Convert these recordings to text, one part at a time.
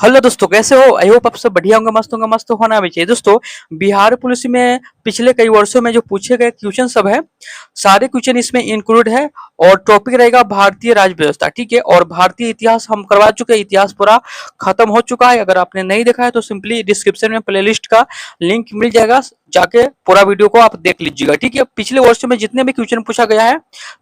Hello दोस्तों, कैसे हो? आई होप आप सब बढ़िया होंगे, मस्त होना भी चाहिए। दोस्तों, बिहार पुलिस में पिछले कई वर्षों में जो पूछे गए क्वेश्चन सब है, सारे क्वेश्चन इसमें इंक्लूड है। और टॉपिक रहेगा भारतीय राज्य व्यवस्था, ठीक है। और भारतीय इतिहास हम करवा चुके हैं, इतिहास पूरा खत्म हो चुका है। अगर आपने नहीं देखा है तो सिंपली डिस्क्रिप्शन में प्लेलिस्ट का लिंक मिल जाएगा, जाके पूरा वीडियो को आप देख लीजिएगा, ठीक है। पिछले वर्षों में जितने भी क्वेश्चन पूछा गया है,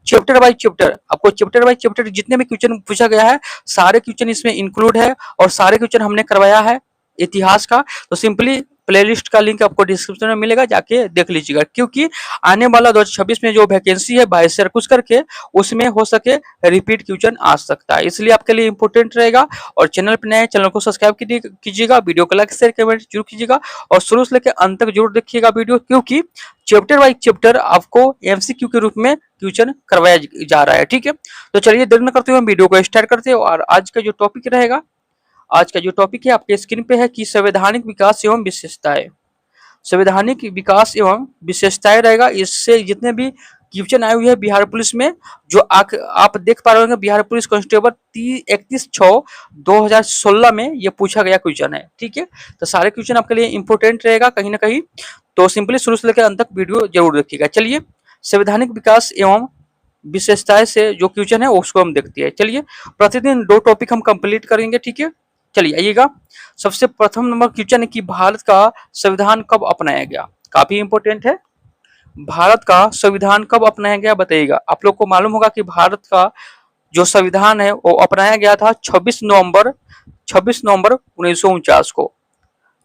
चैप्टर बाय चैप्टर, आपको चैप्टर बाय चैप्टर जितने भी क्वेश्चन पूछा गया है, सारे क्वेश्चन इसमें इंक्लूड है। और सारे क्वेश्चन हमने करवाया है इतिहास का। तो सिंपली प्लेलिस्ट का लिंक आपको डिस्क्रिप्शन में मिलेगा, जाके देख लीजिएगा। क्योंकि आने वाला 2026 में जो वैकेंसी है 22 से कुछ करके, उसमें हो सके रिपीट क्वेश्चन आ सकता है, इसलिए आपके लिए इंपॉर्टेंट रहेगा। और चैनल पर नए, चैनल को सब्सक्राइब कीजिएगा, वीडियो को लाइक शेयर कमेंट जरूर कीजिएगा। और शुरू से लेकर अंत तक जरूर देखिएगा वीडियो, क्योंकि चैप्टर बाई चैप्टर आपको एमसीक्यू के रूप में क्वेश्चन करवाया जा रहा है, ठीक है। तो चलिए देर न करते हुए वीडियो को स्टार्ट करते हैं। और आज का जो टॉपिक रहेगा, आज का जो टॉपिक है आपके स्क्रीन पे है कि संवैधानिक विकास एवं विशेषताएं। संवैधानिक विकास एवं विशेषताएं रहेगा। इससे जितने भी क्वेश्चन आए हुए हैं बिहार पुलिस में, जो आप देख पा रहे होंगे, बिहार पुलिस कांस्टेबल 31/6/2016 में ये पूछा गया क्वेश्चन है, ठीक है। तो सारे क्वेश्चन आपके लिए इंपोर्टेंट रहेगा कहीं ना कहीं। तो सिंपली शुरू से लेकर अंत तक वीडियो जरूर देखिएगा। चलिए, संवैधानिक विकास एवं विशेषताएं से जो क्वेश्चन है उसको हम देखते हैं। चलिए, प्रतिदिन 2 टॉपिक हम कंप्लीट करेंगे, ठीक है। चलिए आइएगा। सबसे प्रथम नंबर क्वेश्चन है कि भारत का संविधान कब अपनाया गया। काफी इंपॉर्टेंट है। भारत का संविधान कब अपनाया गया बताइएगा। आप लोग को मालूम होगा कि भारत का जो संविधान है वो अपनाया गया था 26 नवंबर 1949 को।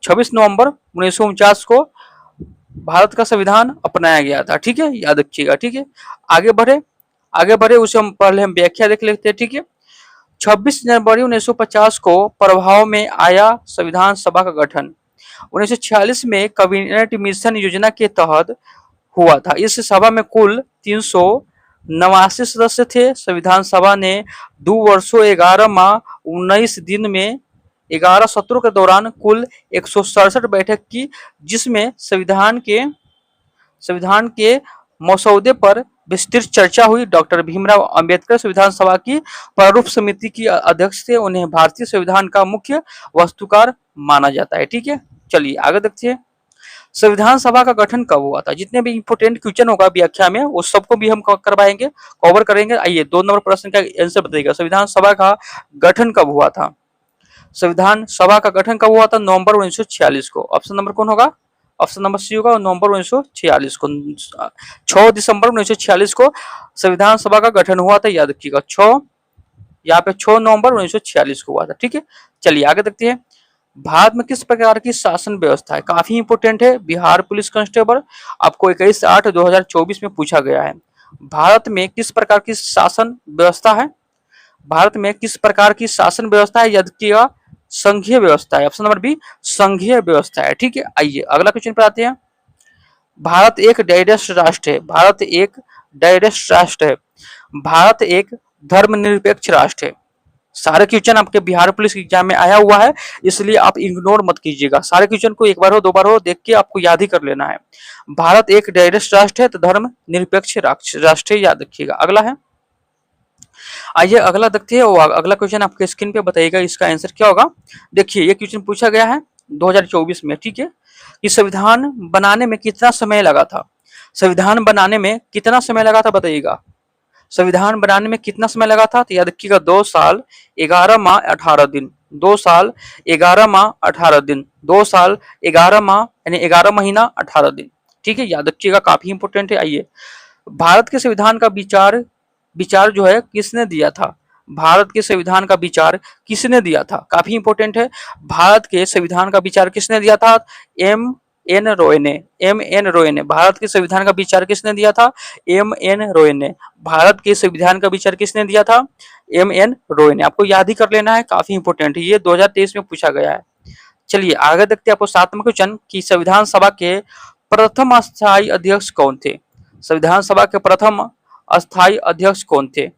26 नवंबर 1949 को भारत का संविधान अपनाया गया था, ठीक है, याद रखिएगा, ठीक है। आगे बढ़े उसे हम पहले हम व्याख्या देख लेते हैं, ठीक है। 26 जनवरी 1950 को प्रभाव में आया संविधान सभा का गठन 1946 में कैबिनेट मिशन योजना के तहत हुआ था। इस सभा में कुल 389 सदस्य थे। संविधान सभा ने 2 वर्षों 11 माह 19 दिन में 11 सत्रों के दौरान कुल 167 बैठक की, जिसमें संविधान के मसौदे पर विस्तृत चर्चा हुई। डॉक्टर भीमराव अंबेडकर संविधान सभा की प्रारूप समिति की अध्यक्ष थे। उन्हें भारतीय संविधान का मुख्य वास्तुकार माना जाता है, ठीक है। चलिए आगे देखते हैं, संविधान सभा का गठन कब हुआ था। जितने भी इंपोर्टेंट क्वेश्चन होगा व्याख्या में, उस सबको भी हम करवाएंगे, कवर करेंगे। आइए 2 नंबर प्रश्न का आंसर बताइएगा। संविधान सभा का गठन कब हुआ था। संविधान सभा का गठन कब हुआ था? नवंबर 1946 को। ऑप्शन नंबर कौन होगा? ऑप्शन नंबर सी होगा, नवंबर 1946 को। 6 दिसंबर 1946 को संविधान सभा का गठन हुआ था, याद रखिएगा। 6 यहाँ पे 6 नवंबर 1946 को हुआ था, ठीक है। चलिए आगे देखते हैं, भारत में किस प्रकार की शासन व्यवस्था है। काफी इंपोर्टेंट है। बिहार पुलिस कांस्टेबल आपको 21/8/2024 में पूछा गया है। भारत में किस प्रकार की शासन व्यवस्था है। भारत में किस प्रकार की शासन व्यवस्था है, याद रखिएगा, संघीय व्यवस्था है। ऑप्शन नंबर बी, संघीय व्यवस्था है, ठीक है। आइए अगला क्वेश्चन पर आते हैं। भारत एक डाइवर्स राष्ट्र है। भारत एक डाइवर्स राष्ट्र है। भारत एक धर्मनिरपेक्ष राष्ट्र है। सारे क्वेश्चन आपके बिहार पुलिस के एग्जाम में आया हुआ है, इसलिए आप इग्नोर मत कीजिएगा। सारे क्वेश्चन को एक बार हो 2 बार हो देख के आपको याद ही कर लेना है। भारत एक डाइवर्स राष्ट्र है तो धर्म निरपेक्ष राष्ट्र है, याद रखिएगा। अगला है, आइए अगला देखते हैं। अगला क्वेश्चन आपके स्क्रीन पे बताइएगा, इसका आंसर क्या होगा। देखिए ये क्वेश्चन पूछा गया है 2024 में, ठीक है, कि संविधान बनाने में कितना समय लगा था। संविधान बनाने में कितना समय लगा था बताइएगा। संविधान बनाने में कितना समय लगा था, तो याद रखिएगा 2 साल 11 माह 18 दिन। 2 साल 11 माह 18 दिन। 2 साल 11 माह यानी 11 महीना 18 दिन, ठीक है, याद रखिएगा, काफी इंपोर्टेंट है। आइए, भारत के संविधान का विचार जो है किसने दिया था। भारत के संविधान का विचार किसने दिया था, काफी इंपोर्टेंट है। भारत के संविधान का विचार किसने दिया था? एम एन रॉय ने। भारत के संविधान का विचार किसने दिया था? एम एन रॉय ने। भारत के संविधान का विचार किसने दिया था? एम एन रॉय ने। आपको याद ही कर लेना है, काफी इंपोर्टेंट है, ये 2023 में पूछा गया है। चलिए आगे देखते हैं आपको 7वां क्वेश्चन कि संविधान सभा के प्रथम स्थायी अध्यक्ष कौन थे। संविधान सभा के प्रथम अस्थायी अध्यक्ष कौन थे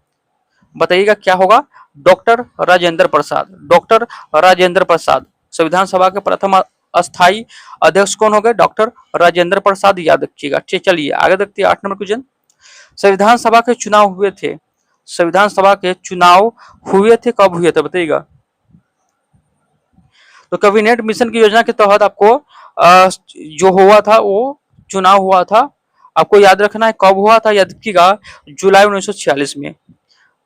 बताइएगा, क्या होगा? डॉक्टर राजेंद्र प्रसाद। डॉक्टर राजेंद्र प्रसाद संविधान सभा के प्रथम अस्थायी अध्यक्ष कौन हो गए? डॉक्टर राजेंद्र प्रसाद, याद रखिएगा। चलिए आगे देखते हैं 8 नंबर क्वेश्चन। संविधान सभा के चुनाव हुए थे। संविधान सभा के चुनाव हुए थे, कब हुए थे बताइएगा। तो कैबिनेट मिशन की योजना के तहत आपको जो हुआ था वो चुनाव हुआ था, आपको याद रखना है कब हुआ था, याद रखिएगा जुलाई 1946 में।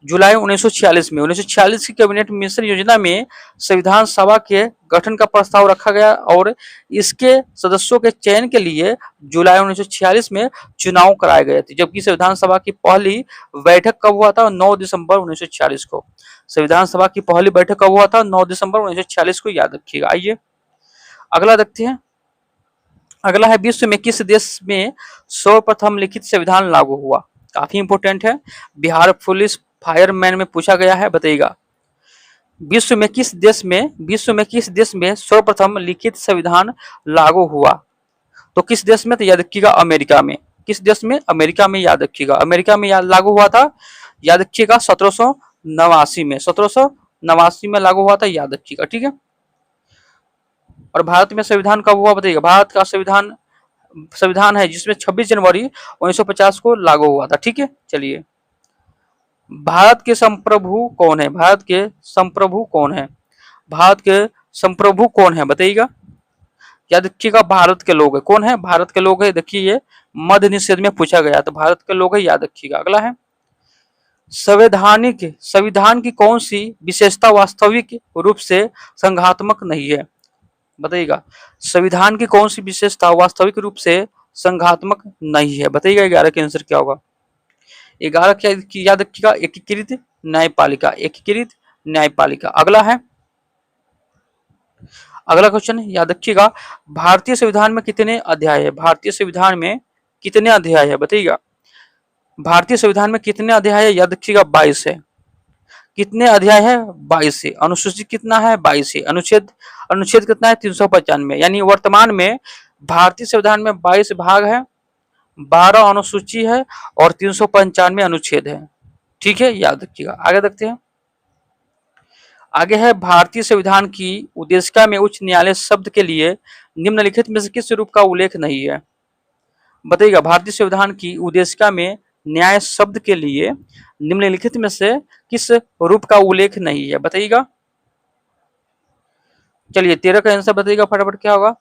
जुलाई 1946 में 1946 की कैबिनेट मिशन योजना में संविधान सभा के गठन का प्रस्ताव रखा गया और इसके सदस्यों के चयन के लिए जुलाई 1946 में चुनाव कराए गए थे। जबकि संविधान सभा की पहली बैठक कब हुआ था? 9 दिसंबर 1946 को। संविधान सभा की पहली बैठक कब हुआ था? 9 दिसंबर 1946 को, याद रखिएगा। आइए अगला देखते हैं। अगला है विश्व में किस देश में सर्वप्रथम लिखित संविधान लागू हुआ? काफी इंपोर्टेंट है, बिहार पुलिस फायरमैन में पूछा गया है, बताइएगा। विश्व में किस देश में सर्वप्रथम लिखित संविधान लागू हुआ? तो किस देश में? तो याद रखिएगा अमेरिका में। किस देश में? अमेरिका में, याद रखिएगा। अमेरिका में लागू हुआ था, याद रखिएगा 1789 में। 1789 में लागू हुआ था, याद रखिएगा, ठीक है। और भारत में संविधान कब हुआ बताइएगा? भारत का संविधान है जिसमें 26 जनवरी 1950 को लागू हुआ था, ठीक है। चलिए, भारत के संप्रभु कौन है? भारत के संप्रभु कौन है? भारत के संप्रभु कौन है बताइएगा। याद रखिएगा भारत के लोग है। कौन है? भारत के लोग है। देखिए ये मध्य निषेध में पूछा गया, तो भारत के लोग है, याद रखिएगा। अगला है संविधान की कौन सी विशेषता वास्तविक रूप से संघात्मक नहीं है? बताइएगा, संविधान की कौन सी विशेषता वास्तविक रूप से संघात्मक नहीं है? बताइएगा 11 का आंसर क्या होगा? 11 क्या याद रखिएगा? एकीकृत न्यायपालिका। एकीकृत न्यायपालिका। अगला क्वेश्चन याद रखिएगा, भारतीय संविधान में कितने अध्याय है? भारतीय संविधान में कितने अध्याय है बताइएगा। भारतीय संविधान में कितने अध्याय है? याद रखिएगा 22 है। कितने अध्याय है? 22 है। अनुसूची कितना है? 22 है। अनुच्छेद कितना है? 395। यानी वर्तमान में भारतीय संविधान में 22 भाग है, 12 अनुसूची है और 395 अनुच्छेद है, ठीक है, याद रखिएगा। आगे देखते हैं। आगे है भारतीय संविधान की उद्देशिका में उच्च न्यायालय शब्द के लिए निम्नलिखित में से किस रूप का उल्लेख नहीं है? बताइएगा, भारतीय संविधान की उद्देशिका में न्याय शब्द के लिए निम्नलिखित में से किस रूप का उल्लेख नहीं है? बताइएगा। चलिए 13 का आंसर बताइएगा फटाफट, क्या होगा?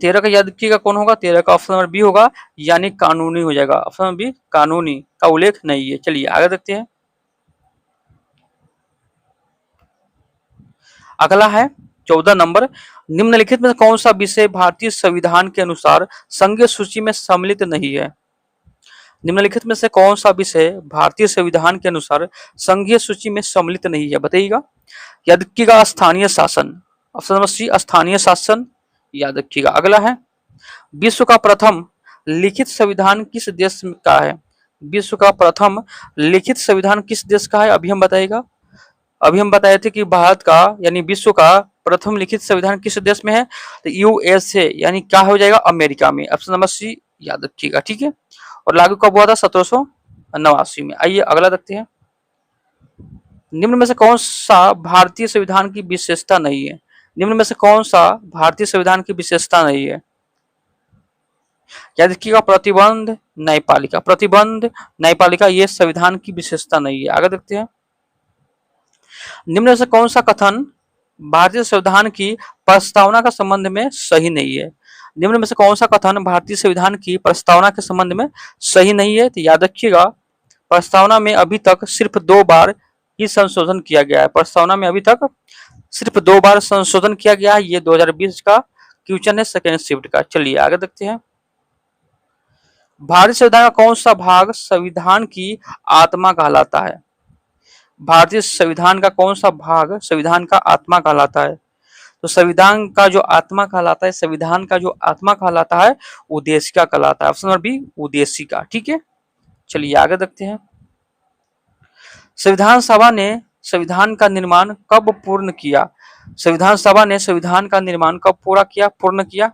13 का याद रखिएगा कौन होगा? 13 का ऑप्शन नंबर बी होगा, यानी कानूनी हो जाएगा। ऑप्शन नंबर बी, कानूनी का उल्लेख नहीं है। चलिए आगे देखते हैं। अगला है 14 नंबर, निम्नलिखित में कौन सा विषय भारतीय संविधान के अनुसार संघीय सूची में सम्मिलित नहीं है? निम्नलिखित में से कौन सा विषय भारतीय संविधान के अनुसार संघीय सूची में सम्मिलित नहीं है? बताइएगा। याद रखिएगा स्थानीय शासन। ऑप्शन नंबर सी, स्थानीय शासन, याद रखिएगा। अगला है विश्व का प्रथम लिखित संविधान किस देश का है? विश्व का प्रथम लिखित संविधान किस देश का है? अभी हम बताए थे कि भारत का यानी विश्व का प्रथम लिखित संविधान किस देश में है? तो यूएसए, यानी क्या हो जाएगा? अमेरिका में। ऑप्शन नंबर सी, याद रखिएगा, ठीक है। और लागू कब हुआ था? 1789 में। आइए अगला देखते हैं। निम्न में से कौन सा भारतीय संविधान की विशेषता नहीं है? निम्न में से कौन सा भारतीय संविधान की विशेषता नहीं है? याद रखिएगा प्रतिबंध न्यायपालिका। प्रतिबंध न्यायपालिका ये संविधान की विशेषता नहीं है। आगे देखते हैं। निम्न में से कौन सा कथन भारतीय संविधान की प्रस्तावना का संबंध में सही नहीं है? निम्न में से कौन सा कथन भारतीय संविधान की प्रस्तावना के संबंध में सही नहीं है? तो याद रखिएगा प्रस्तावना में अभी तक सिर्फ 2 बार ही संशोधन किया गया है। प्रस्तावना में अभी तक सिर्फ 2 बार संशोधन किया गया है। ये 2020 का क्वेश्चन है, सेकेंड शिफ्ट का। चलिए आगे देखते हैं। भारतीय संविधान का कौन सा भाग संविधान की आत्मा कहलाता है? भारतीय संविधान का कौन सा भाग संविधान का आत्मा कहलाता है? तो संविधान का जो आत्मा कहलाता है, संविधान का जो आत्मा कहलाता है, उद्देशिका कहलाता है। ऑप्शन नंबर बी, उद्देशिका, ठीक है। चलिए आगे देखते हैं। संविधान सभा ने संविधान का निर्माण कब पूर्ण किया? संविधान सभा ने संविधान का निर्माण कब पूर्ण किया?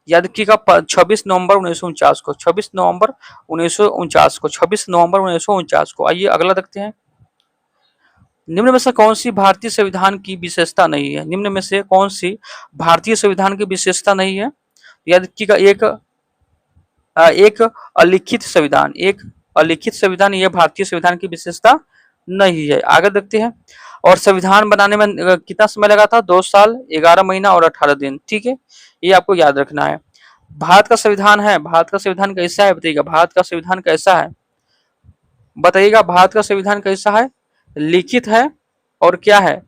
याद रखिएगा 26 नवंबर 1949 को। 26 नवंबर 1949 को। 26 नवंबर 1949 को। आइए अगला देखते हैं। निम्न में से कौन सी भारतीय संविधान की विशेषता नहीं है? निम्न में से कौन सी भारतीय संविधान की विशेषता नहीं है? याद रखिएगा एक अलिखित संविधान। एक अलिखित संविधान यह भारतीय संविधान की विशेषता नहीं है। आगे देखते हैं। और संविधान बनाने में कितना समय लगा था? 2 साल 11 महीना और 18 दिन। ठीक है, ये आपको याद रखना है। भारत का संविधान है, भारत का संविधान कैसा है बताइएगा? भारत का संविधान कैसा है बताइएगा? भारत का संविधान कैसा है? लिखित है और क्या है?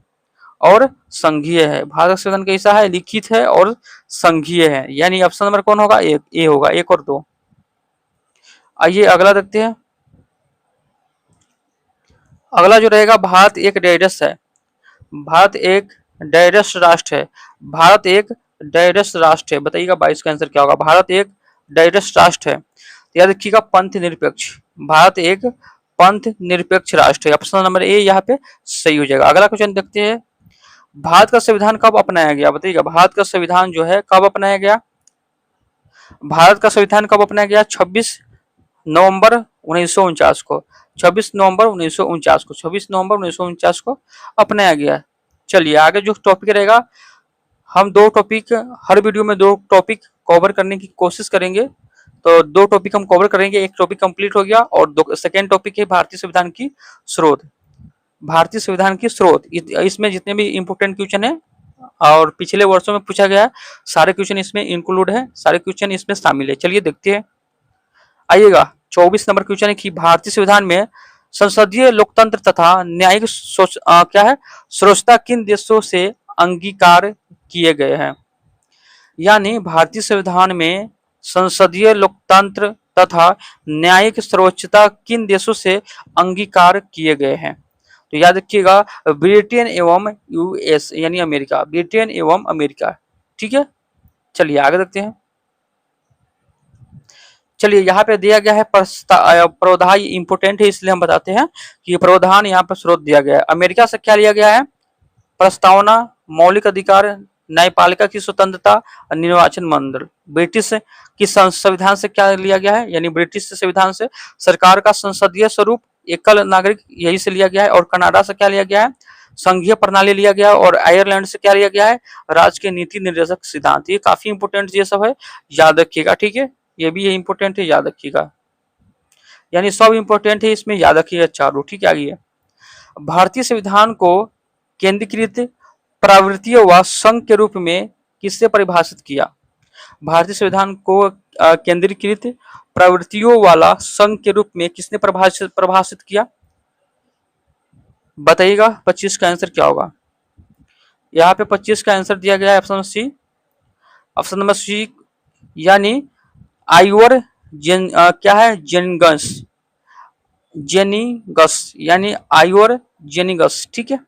और संघीय है। भारत का संविधान कैसा है? लिखित है और संघीय है। यानी ऑप्शन नंबर कौन होगा? एक, ए होगा, 1 और 2। आइए अगला देखते हैं। अगला जो रहेगा, भारत एक डाइडस है। भारत एक डाइडस राष्ट्र है। भारत एक डाइडस राष्ट्र है। बताइएगा 22 का आंसर क्या होगा? भारत एक डाइडस राष्ट्र है। तो याद रखिएगा पंथ निरपेक्ष। भारत एक पंथ निरपेक्ष राष्ट्र है। ऑप्शन नंबर ए यहाँ पे सही हो जाएगा। अगला क्वेश्चन देखते हैं। भारत का संविधान कब अपनाया गया? बताइएगा भारत का संविधान जो है कब अपनाया गया? भारत का संविधान कब अपनाया गया? 26 नवंबर 1949 को। 26 नवंबर 1949 को, 26 नवंबर 1949 को अपनाया गया। चलिए आगे जो टॉपिक रहेगा, हम 2 टॉपिक, हर वीडियो में 2 टॉपिक कवर करने की कोशिश करेंगे। तो 2 टॉपिक हम कवर करेंगे। एक टॉपिक कंप्लीट हो गया और सेकेंड टॉपिक है भारतीय संविधान की स्रोत। भारतीय संविधान की स्रोत, इसमें जितने भी इंपोर्टेंट क्वेश्चन है और पिछले वर्षों में पूछा गया सारे क्वेश्चन इसमें इंक्लूड है, सारे क्वेश्चन इसमें शामिल है। चलिए देखते हैं। आइएगा 24 नंबर क्वेश्चन है कि भारतीय संविधान में संसदीय लोकतंत्र तथा न्यायिक क्या है सुरक्षा किन देशों से अंगीकार किए गए हैं? यानी भारतीय संविधान में संसदीय लोकतंत्र तथा न्यायिक सर्वोच्चता किन देशों से अंगीकार किए गए हैं? तो याद रखिएगा ब्रिटेन एवं यूएस यानी अमेरिका, ब्रिटेन एवं अमेरिका। ठीक है, चलिए आगे देखते हैं। चलिए यहाँ पे दिया गया है प्रावधान इंपोर्टेंट है इसलिए हम बताते हैं कि प्रावधान यहाँ पर स्रोत दिया गया है। अमेरिका से क्या लिया गया है? प्रस्तावना, मौलिक अधिकार, न्यायपालिका की स्वतंत्रता, निर्वाचन मंडल। ब्रिटिश की संविधान से क्या लिया गया है? यानी ब्रिटिश संविधान से सरकार का संसदीय स्वरूप, एकल नागरिक, यही से लिया गया है। और कनाडा से क्या लिया गया है? संघीय प्रणाली लिया गया है। और आयरलैंड से क्या लिया गया है? राज्य के नीति निर्देशक सिद्धांत। ये काफी इंपोर्टेंट ये सब है, याद रखिएगा। ठीक है, ये भी इंपोर्टेंट है, याद रखिएगा। यानी सब इंपोर्टेंट है इसमें, याद रखिएगा चारों। ठीक है, आगे भारतीय संविधान को केंद्रीकृत प्रवृत्तिय व संघ के रूप में किससे परिभाषित किया? भारतीय संविधान को केंद्रीकृत प्रवृत्तियों वाला संघ के रूप में किसने परिभाषित किया? बताइएगा 25 का आंसर क्या होगा? यहाँ पे 25 का आंसर दिया गया है option C. Option number C यानी आइवर क्या है? जेनिगस यानी आइवर जेनिगस। ठीक है,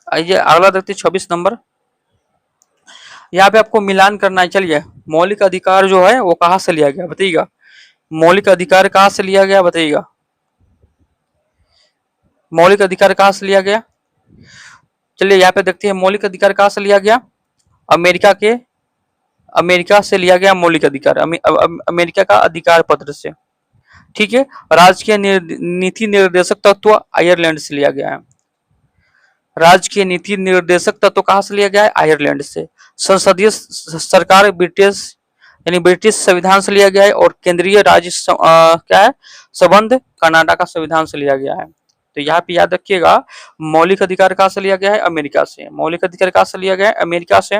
आइए अगला देखते हैं 26 नंबर। यहाँ पे आपको मिलान करना है। चलिए मौलिक अधिकार जो है वो कहाँ से लिया गया बताइएगा? मौलिक अधिकार कहाँ से लिया गया बताइएगा? मौलिक अधिकार कहाँ से लिया गया? चलिए यहाँ पे देखते हैं मौलिक अधिकार कहाँ से लिया गया। अमेरिका से लिया गया मौलिक अधिकार, अमेरिका का अधिकार पत्र से। ठीक है, राजकीय नीति निर्देशक तत्व आयरलैंड से लिया गया है। राजकीय नीति निर्देशक तत्व कहाँ से लिया गया है? आयरलैंड से। संसदीय सरकार ब्रिटिश यानी ब्रिटिश संविधान से लिया गया है। और केंद्रीय राज्य क्या है? संबंध कनाडा का संविधान से लिया गया है। तो यहाँ पे याद रखिएगा मौलिक अधिकार कहाँ से लिया गया है? अमेरिका से। मौलिक अधिकार कहाँ से लिया गया है? अमेरिका से।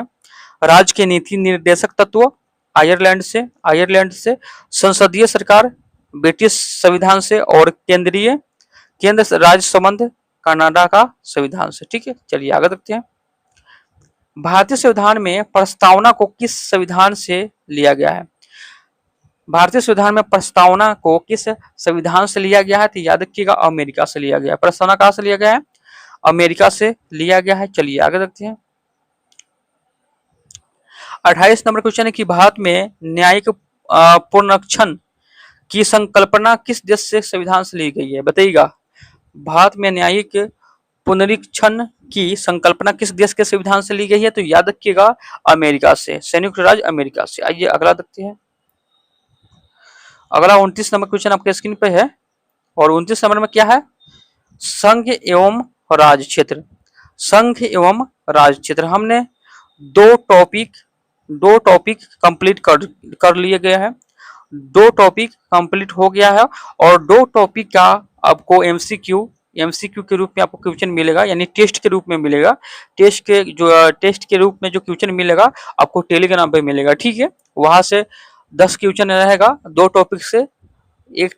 राज्य के नीति निर्देशक तत्व आयरलैंड से। आयरलैंड से संसदीय सरकार ब्रिटिश संविधान से। और केंद्र राज्य संबंध कनाडा का संविधान से। ठीक है, चलिए आगे देखते हैं। भारतीय संविधान में प्रस्तावना को किस संविधान से लिया गया है? भारतीय संविधान में प्रस्तावना को किस संविधान से लिया गया है? तो याद रखिएगा अमेरिका से लिया गया है। प्रस्तावना कहाँ से लिया गया है? अमेरिका से लिया गया है। चलिए आगे देखते हैं। 28 नंबर क्वेश्चन है कि भारत में न्यायिक पुनरीक्षण की संकल्पना किस देश से संविधान से ली गई है? बताइएगा भारत में न्यायिक पुनरीक्षण की संकल्पना किस देश के संविधान से ली गई है? तो याद रखिएगा अमेरिका से, संयुक्त राज्य अमेरिका से। आइए अगला देखते हैं। अगला 29 नंबर क्वेश्चन आपके स्क्रीन पे है। और 29 नंबर में क्या है? संघ एवं राज्य क्षेत्र। संघ एवं राज्य क्षेत्र। हमने दो टॉपिक कंप्लीट कर लिए गए हैं। 2 टॉपिक कंप्लीट हो गया है। और 2 टॉपिक का आपको एमसीक्यू एमसीक्यू के रूप में आपको क्वेश्चन मिलेगा, यानी टेस्ट के रूप में मिलेगा। टेस्ट के रूप में जो क्वेश्चन मिलेगा आपको टेलीग्राम पे मिलेगा, ठीक है। वहां से 10 क्वेश्चन रहेगा, 2 टॉपिक से, एक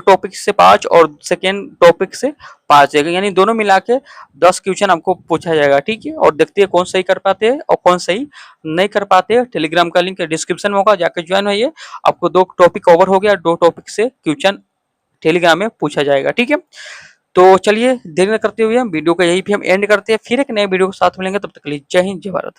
टॉपिक से 5 और सेकेंड टॉपिक से 5 रहेगा, यानी दोनों मिला के 10 क्वेश्चन आपको पूछा जाएगा, ठीक है। और देखते हैं कौन सही कर पाते हैं और कौन सही नहीं कर पाते हैं। टेलीग्राम का लिंक डिस्क्रिप्शन में होगा, जाकर ज्वाइन होइए। आपको 2 टॉपिक कवर हो गया, 2 टॉपिक से क्वेश्चन टेलीग्राम में पूछा जाएगा, ठीक है। तो चलिए देर न करते हुए हम वीडियो को यहीं पे हम एंड करते हैं, फिर एक नए वीडियो के साथ मिलेंगे, तब तक के लिए जय हिंद, जय भारत।